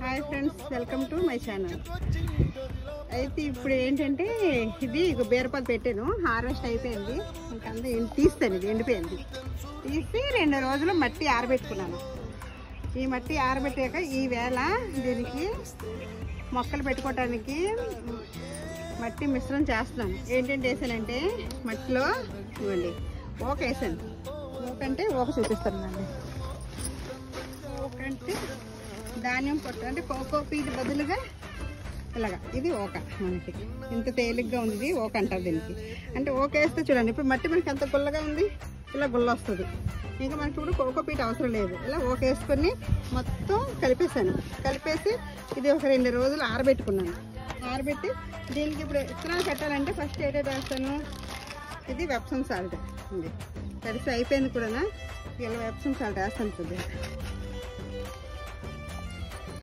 Hi friends, welcome to my channel. అయితే ఇప్పుడు ఏంటంటే ఇది బీరపాలు పెట్టాను, హార్వెస్ట్ అయిపోయింది. ఇంకా తీస్తాను, ఇది ఎండిపోయింది. తీసి 2 రోజులు మట్టి ఆరబెట్టుకున్నాను. ఈ మట్టి ఆరబెట్టాక ఈ వేళ దీనికి మొక్కలు పెట్టుకోవటానికి మట్టి మిశ్రమం చేస్తున్నాను. ఏంటంటే వేసానంటే మట్టిలో ఇవ్వండి ఓక వేసాను. ఓకంటే ఓక చూపిస్తానండి. ఓకంటే ధాన్యం పొట్టు అంటే కోకో పీది బదులుగా ఇలాగా ఇది ఓక. మనకి ఇంత తేలిగ్గా ఉంది, ఇది ఓక అంటారు దీనికి. అంటే ఓక వేస్తే చూడండి, ఇప్పుడు మట్టి మనకి ఎంత గుల్లగా ఉంది, ఇలా గుల్ల వస్తుంది. ఇంకా మనకి ఇప్పుడు కోకో పీట అవసరం లేదు. ఇలా ఓక వేసుకొని మొత్తం కలిపేసాను. కలిపేసి ఇది ఒక 2 రోజులు ఆరబెట్టుకున్నాను. ఆరబెట్టి దీనికి ఇప్పుడు విత్తనాలు పెట్టాలంటే ఫస్ట్ ఏదైతే వేస్తాను, ఇది వెప్సమ్ సాల్ట్ ఉంది. తడిసి అయిపోయింది కూడా. ఇలా వెప్సమ్ సాల్ట్ వేస్తాను కొద్దిగా.